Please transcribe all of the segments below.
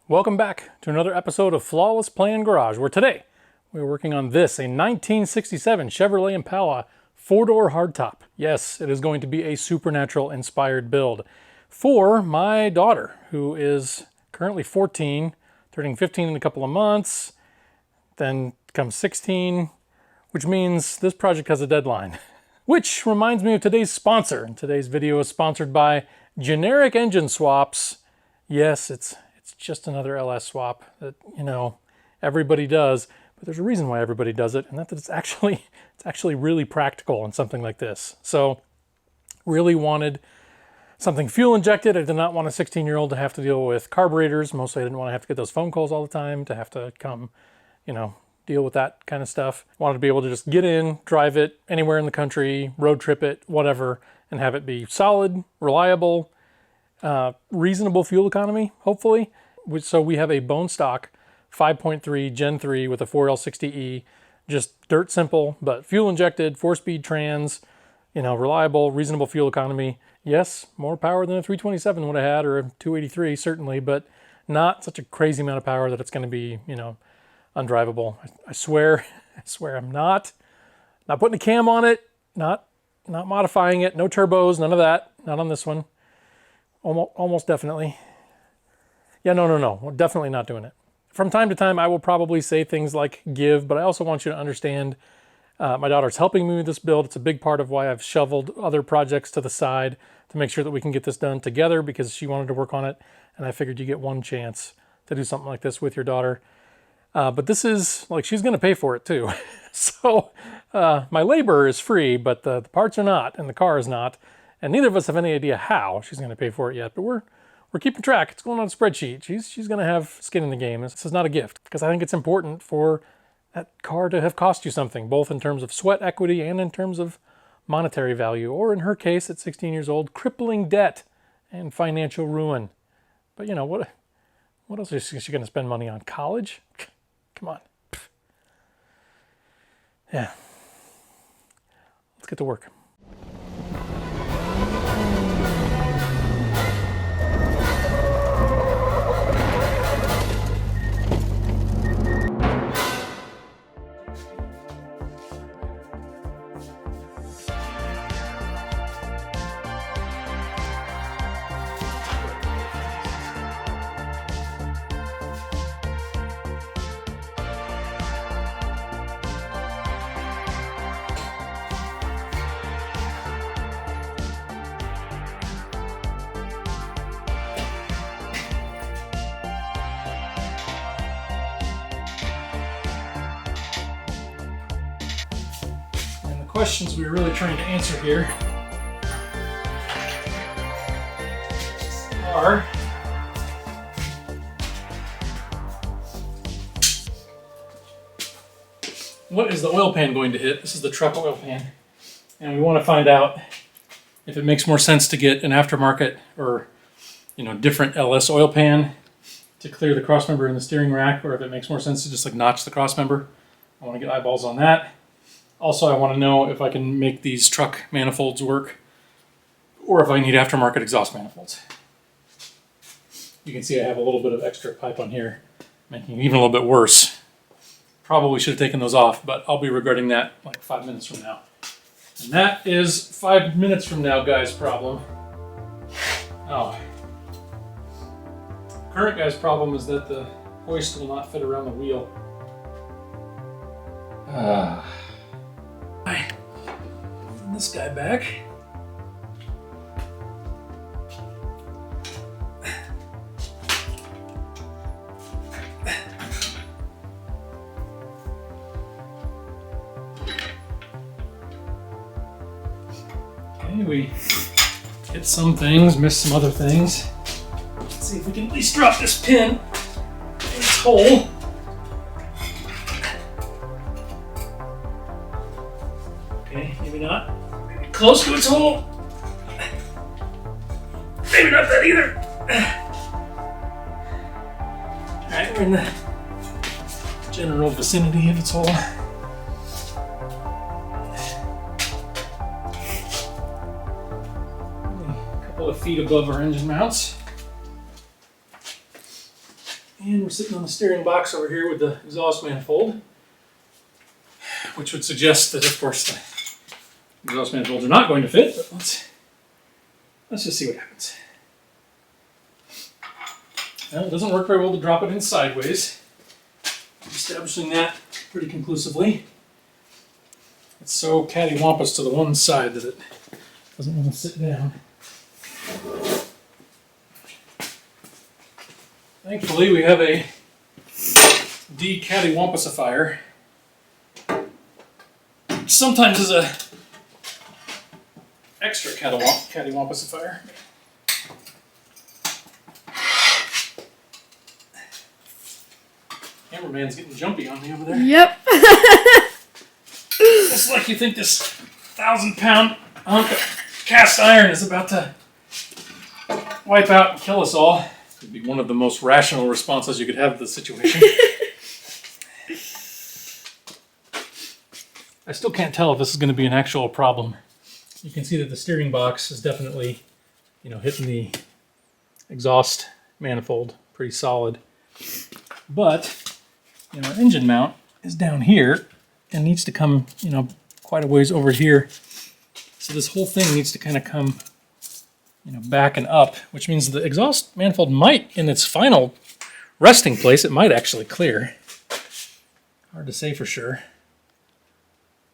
Welcome back to another episode of Flawless Plan Garage, where today we're working on this, a 1967 Chevrolet Impala 4-door hardtop. Yes, it is going to be a supernatural inspired build for my daughter, who is currently 14, turning 15 in a couple of months, then comes 16, which means this project has a deadline. Which reminds me of today's sponsor. Today's video is sponsored by Generic Engine Swaps. Yes, it's just another LS swap that, everybody does, but there's a reason why everybody does it, and that's that it's actually really practical in something like this. So really wanted something fuel injected. I did not want a 16-year-old to have to deal with carburetors. Mostly I didn't want to have to get those phone calls all the time, to have to come, deal with that kind of stuff. Wanted to be able to just get in, drive it anywhere in the country, road trip it, whatever, and have it be solid, reliable, reasonable fuel economy, hopefully. So we have a bone stock 5.3 Gen 3 with a 4L60E, just dirt simple, but fuel injected, 4-speed trans, reliable, reasonable fuel economy. Yes, more power than a 327 would have had, or a 283 certainly, but not such a crazy amount of power that it's going to be, undrivable. I swear I'm not putting a cam on it, not modifying it, no turbos, none of that, not on this one. Almost definitely. Yeah, no, we're definitely not doing it. From time to time, I will probably say things like give, but I also want you to understand my daughter's helping me with this build. It's a big part of why I've shoveled other projects to the side to make sure that we can get this done together, because she wanted to work on it, and I figured you get one chance to do something like this with your daughter. But this is, she's going to pay for it too. So my labor is free, but the parts are not, and the car is not. And neither of us have any idea how she's going to pay for it yet, but we're keeping track. It's going on a spreadsheet. She's going to have skin in the game. This is not a gift, because I think it's important for that car to have cost you something, both in terms of sweat equity and in terms of monetary value, or in her case, at 16 years old, crippling debt and financial ruin. But what else is she going to spend money on? College? Come on. Yeah. Let's get to work. Questions we're really trying to answer here are: what is the oil pan going to hit? This is the truck oil pan, and we want to find out if it makes more sense to get an aftermarket or different LS oil pan to clear the crossmember in the steering rack, or if it makes more sense to just notch the crossmember. I want to get eyeballs on that. Also, I want to know if I can make these truck manifolds work, or if I need aftermarket exhaust manifolds. You can see I have a little bit of extra pipe on here, making it even a little bit worse. Probably should have taken those off, but I'll be regretting that 5 minutes from now. And that is 5 minutes from now, guy's problem. Oh. Current guy's problem is that the hoist will not fit around the wheel. This guy back. Okay, we hit some things, missed some other things. Let's see if we can at least drop this pin in its hole. Okay, maybe not. Close to its hole. Maybe not that either. Alright, we're in the general vicinity of its hole. A couple of feet above our engine mounts. And we're sitting on the steering box over here with the exhaust manifold, which would suggest that, of course, the exhaust manifolds are not going to fit, but let's just see what happens. Well, it doesn't work very well to drop it in sideways. Establishing that pretty conclusively. It's so cattywampus to the one side that it doesn't want to sit down. Thankfully, we have a de-cattywampusifier. Sometimes is a extra cattywampusifier. Cameraman's getting jumpy on me over there. Yep. Just like you think this 1,000-pound hunk of cast iron is about to wipe out and kill us all. Could be one of the most rational responses you could have to the situation. I still can't tell if this is going to be an actual problem. You can see that the steering box is definitely, hitting the exhaust manifold pretty solid. But, our engine mount is down here and needs to come, quite a ways over here. So this whole thing needs to kind of come, back and up, which means the exhaust manifold might, in its final resting place, it might actually clear. Hard to say for sure.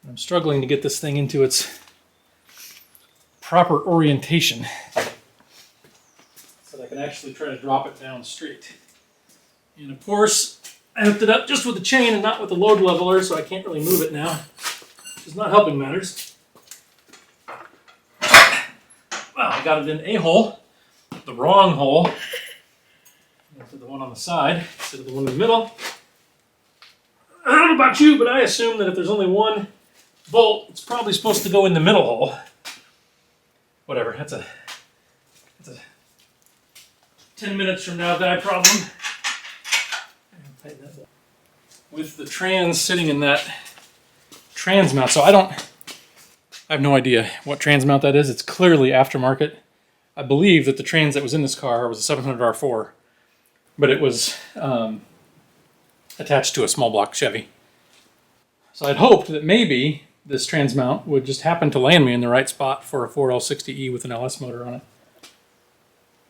I'm struggling to get this thing into its proper orientation so that I can actually try to drop it down straight. And of course, I hooked it up just with the chain and not with the load leveler, so I can't really move it now, which is not helping matters. Well, I got it in a hole, the wrong hole, to the one on the side instead of the one in the middle. I don't know about you, but I assume that if there's only one bolt, it's probably supposed to go in the middle hole. Whatever, that's a 10 minutes from now guy problem. With the trans sitting in that trans mount, so I have no idea what trans mount that is. It's clearly aftermarket. I believe that the trans that was in this car was a 700R4, but it was attached to a small block Chevy. So I'd hoped that maybe this trans mount would just happen to land me in the right spot for a 4L60E with an LS motor on it.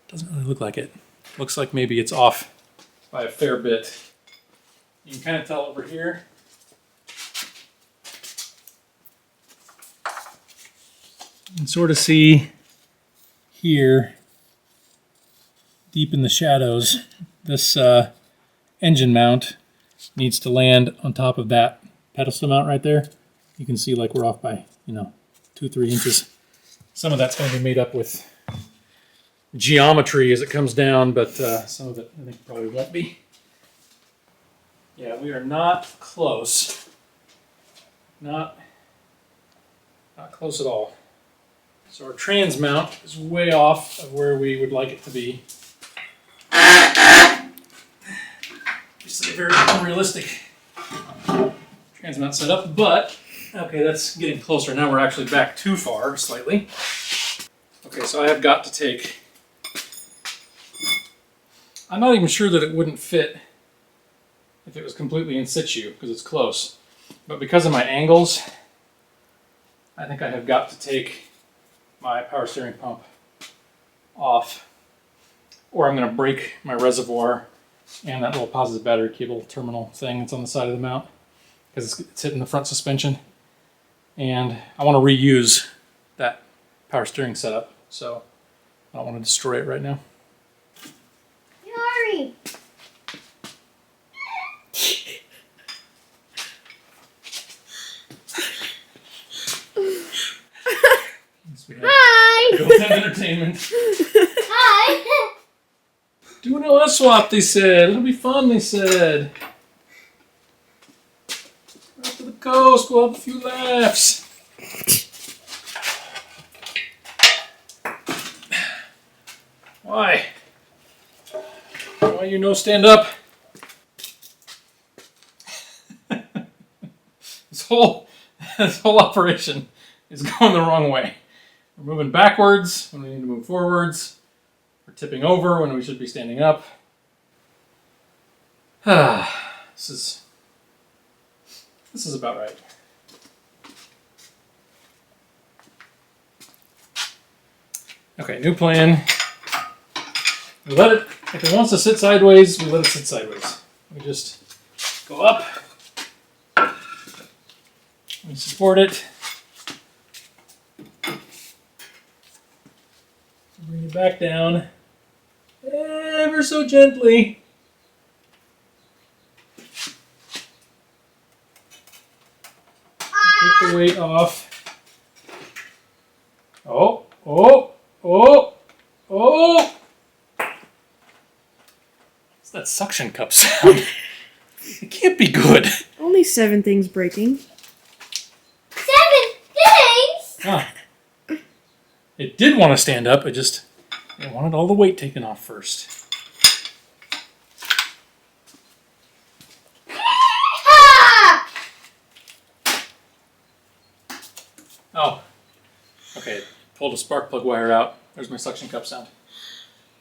Doesn't really look like it. Looks like maybe it's off by a fair bit. You can kind of tell over here. You can sort of see here, deep in the shadows, this engine mount needs to land on top of that pedestal mount right there. You can see like we're off by, 2-3 inches. Some of that's going to be made up with geometry as it comes down, but some of it I think probably won't be. Yeah, we are not close. Not close at all. So our trans mount is way off of where we would like it to be. Just a very unrealistic trans mount setup, but okay, that's getting closer. Now we're actually back too far, slightly. Okay, so I have got to take... I'm not even sure that it wouldn't fit if it was completely in situ, because it's close. But because of my angles, I think I have got to take my power steering pump off, or I'm going to break my reservoir and that little positive battery cable terminal thing that's on the side of the mount, because it's hitting the front suspension. And I want to reuse that power steering setup, so I don't want to destroy it right now. Sorry. Hi. Built-in entertainment. Hi. Do an LS swap, they said. It'll be fun, they said. Out to the coast, we'll have a few laughs. Why? Why you no stand up? This whole operation is going the wrong way. We're moving backwards when we need to move forwards. We're tipping over when we should be standing up. This is about right. Okay, new plan. We let it, if it wants to sit sideways, we let it sit sideways. We just go up. We support it. Bring it back down. Ever so gently. Take the weight off. Oh, oh, oh, oh! What's that suction cup sound? It can't be good. Only 7 things breaking. 7 things? Ah. It did want to stand up, it wanted all the weight taken off first. Ha! Oh. Okay, pulled a spark plug wire out. There's my suction cup sound.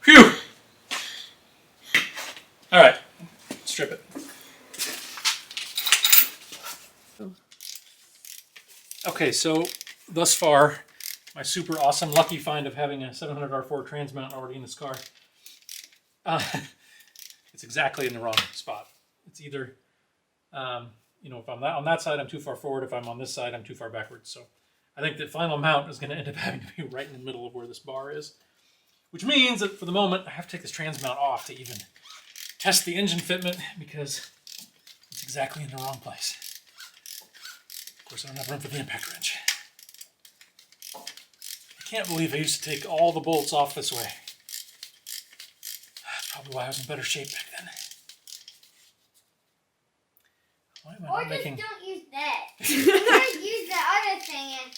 Phew! Alright, strip it. Okay, so thus far, my super awesome lucky find of having a 700R4 trans mount already in this car. It's exactly in the wrong spot. It's either, if I'm on that side, I'm too far forward. If I'm on this side, I'm too far backwards. So I think the final mount is going to end up having to be right in the middle of where this bar is. Which means that for the moment, I have to take this trans mount off to even test the engine fitment because it's exactly in the wrong place. Of course, I don't have room for the impact wrench. I can't believe I used to take all the bolts off this way. That's probably why I was in better shape back then. Why am I Or not just making... don't use that. Just use the other thing.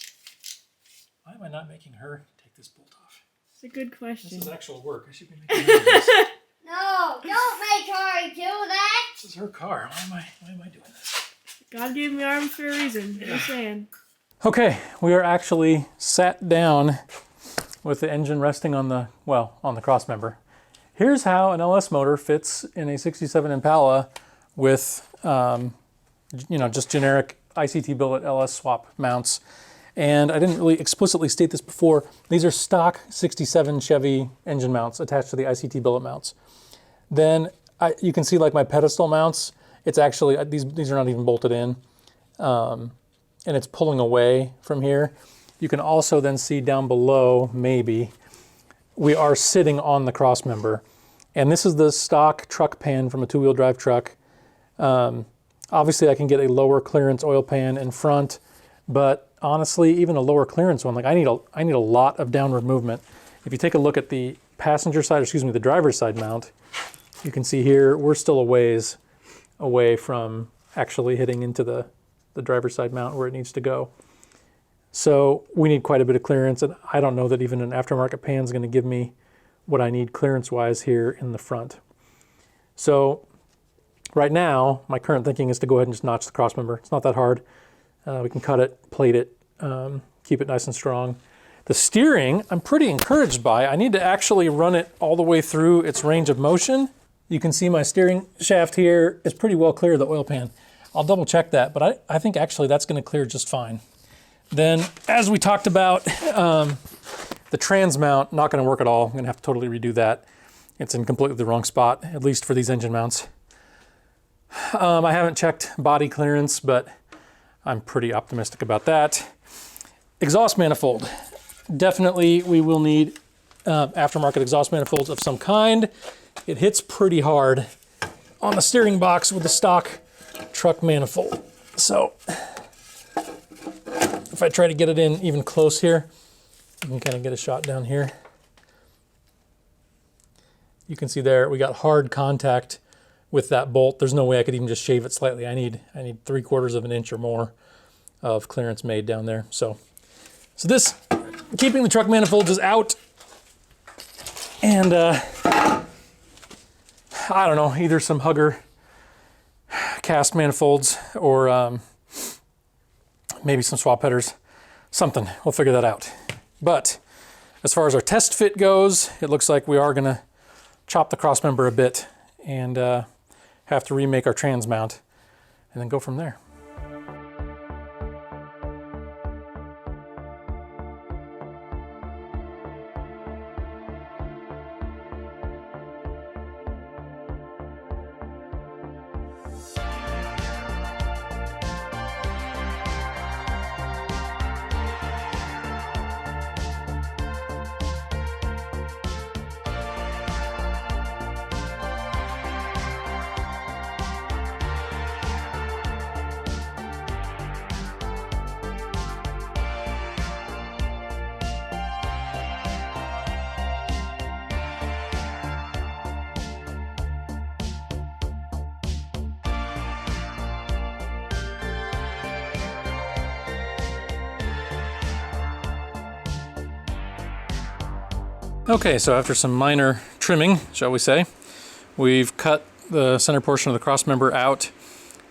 Why am I not making her take this bolt off? It's a good This question. is actual work. I should be making her do this. No, don't make her do that. This is her car. Why am I doing this? God gave me arms for a reason. Just saying. Okay, we are actually sat down with the engine resting on the Crossmember. Here's how an LS motor fits in a 67 Impala with, just generic ICT billet LS swap mounts. And I didn't really explicitly state this before. These are stock 67 Chevy engine mounts attached to the ICT billet mounts. Then you can see like my pedestal mounts. It's actually, these are not even bolted in. And it's pulling away from here. You can also then see down below, maybe, we are sitting on the Crossmember. And this is the stock truck pan from a 2-wheel drive truck. Obviously I can get a lower clearance oil pan in front, but honestly, even a lower clearance one, like I need a lot of downward movement. If you take a look at the passenger side, the driver's side mount, you can see here, we're still a ways away from actually hitting into the driver's side mount where it needs to go. So we need quite a bit of clearance, and I don't know that even an aftermarket pan is going to give me what I need clearance-wise here in the front. So right now, my current thinking is to go ahead and just notch the Crossmember. It's not that hard. We can cut it, plate it, keep it nice and strong. The steering, I'm pretty encouraged by. I need to actually run it all the way through its range of motion. You can see my steering shaft here is pretty well clear of the oil pan. I'll double check that, but I think actually that's going to clear just fine. Then, as we talked about, the trans mount, not going to work at all. I'm going to have to totally redo that. It's in completely the wrong spot, at least for these engine mounts. I haven't checked body clearance, but I'm pretty optimistic about that. Exhaust manifold. Definitely we will need aftermarket exhaust manifolds of some kind. It hits pretty hard on the steering box with the stock truck manifold. So if I try to get it in even close here, you can kind of get a shot down here. You can see there we got hard contact with that bolt. There's no way I could even just shave it slightly. I need 3/4 of an inch or more of clearance made down there. So this, keeping the truck manifolds is out. And I don't know, either some Hugger cast manifolds or maybe some swap headers, something. We'll figure that out. But as far as our test fit goes, it looks like we are gonna chop the Crossmember a bit and have to remake our trans mount and then go from there. Okay, so after some minor trimming, shall we say, we've cut the center portion of the crossmember out,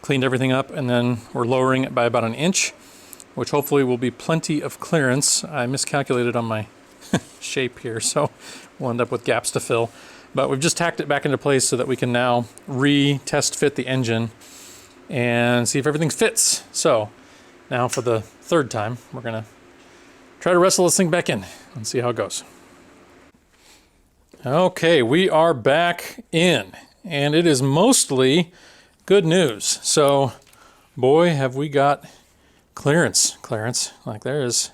cleaned everything up, and then we're lowering it by about 1 inch, which hopefully will be plenty of clearance. I miscalculated on my shape here, so we'll end up with gaps to fill. But we've just tacked it back into place so that we can now re-test fit the engine and see if everything fits. So now for the third time, we're gonna try to wrestle this thing back in and see how it goes. Okay, we are back in, and it is mostly good news. So, boy, have we got clearance. Like, there is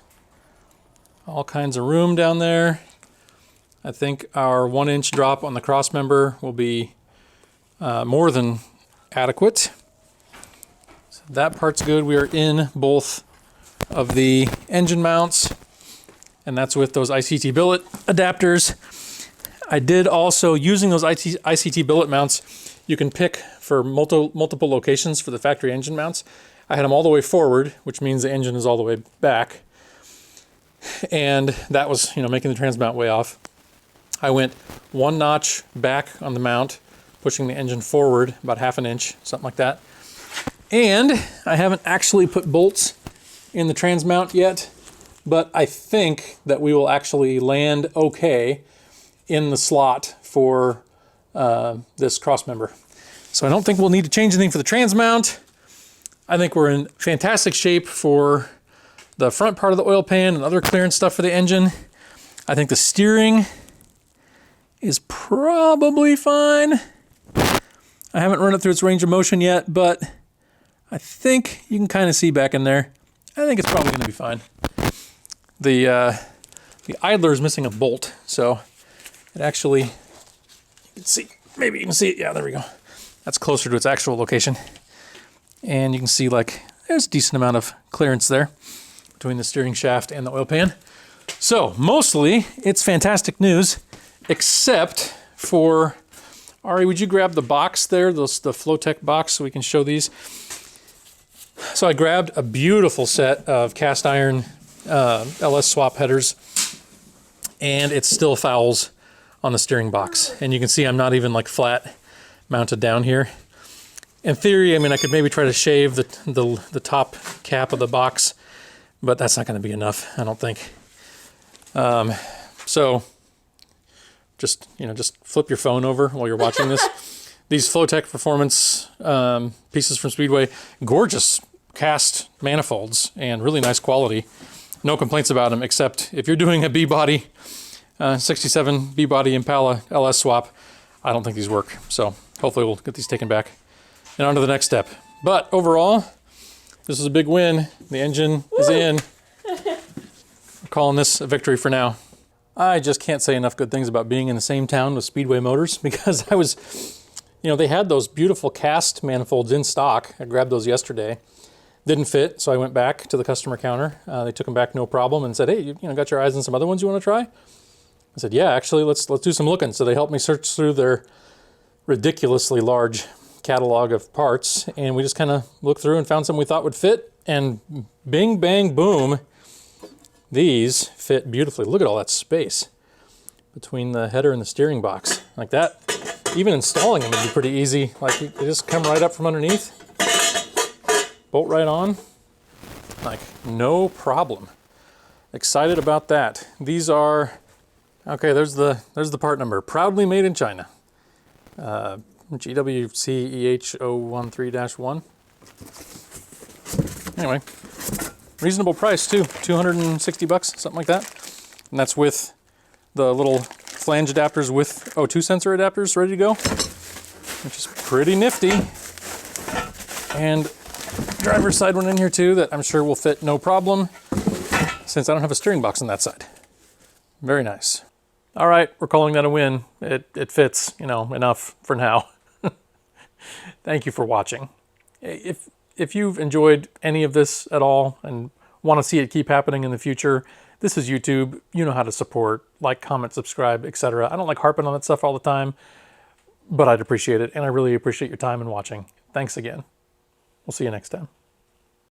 all kinds of room down there. I think our 1 inch drop on the crossmember will be more than adequate. So that part's good. We are in both of the engine mounts, and that's with those ICT billet adapters. I did also, using those ICT billet mounts, you can pick for multiple locations for the factory engine mounts. I had them all the way forward, which means the engine is all the way back. And that was, making the trans mount way off. I went 1 notch back on the mount, pushing the engine forward about 1/2 inch, something like that. And I haven't actually put bolts in the trans mount yet, but I think that we will land okay in the slot for this crossmember. So I don't think we'll need to change anything for the trans mount. I think we're in fantastic shape for the front part of the oil pan and other clearance stuff for the engine. I think the steering is probably fine. I haven't run it through its range of motion yet, but I think you can kind of see back in there. I think it's probably going to be fine. The idler is missing a bolt, so it actually, you can see, maybe you can see it. Yeah, there we go. That's closer to its actual location. And you can see there's a decent amount of clearance there between the steering shaft and the oil pan. So mostly it's fantastic news, except for, Ari, would you grab the box there, the Flowtech box, so we can show these? So I grabbed a beautiful set of cast iron LS swap headers, and it still fouls on the steering box. And you can see I'm not even flat mounted down here. In theory, I could maybe try to shave the top cap of the box, but that's not going to be enough, I don't think. So just flip your phone over while you're watching this. These Flowtech Performance pieces from Speedway, gorgeous cast manifolds and really nice quality. No complaints about them, except if you're doing a B-body 67 B-body Impala LS swap, I don't think these work. So hopefully we'll get these taken back and on to the next step. But overall, this is a big win. The engine is in. We're calling this a victory for now. I just can't say enough good things about being in the same town with Speedway Motors, because I was, they had those beautiful cast manifolds in stock. I grabbed those yesterday. Didn't fit, so I went back to the customer counter. They took them back no problem and said, hey, you got your eyes on some other ones you want to try? I said, yeah, actually, let's do some looking. So they helped me search through their ridiculously large catalog of parts, and we just kind of looked through and found something we thought would fit, and bing, bang, boom, these fit beautifully. Look at all that space between the header and the steering box. Like that, even installing them would be pretty easy. They just come right up from underneath, bolt right on, no problem. Excited about that. These are, okay, there's the part number. Proudly made in China. GWCEH013-1. Anyway, reasonable price too, 260 bucks, something like that. And that's with the little flange adapters with O2 sensor adapters ready to go, which is pretty nifty. And driver's side one in here too that I'm sure will fit no problem since I don't have a steering box on that side. Very nice. All right, we're calling that a win. It fits, you know, enough for now. Thank you for watching. If you've enjoyed any of this at all and want to see it keep happening in the future, this is YouTube. You know how to support, like, comment, subscribe, etc. I don't like harping on that stuff all the time, but I'd appreciate it, and I really appreciate your time and watching. Thanks again. We'll see you next time.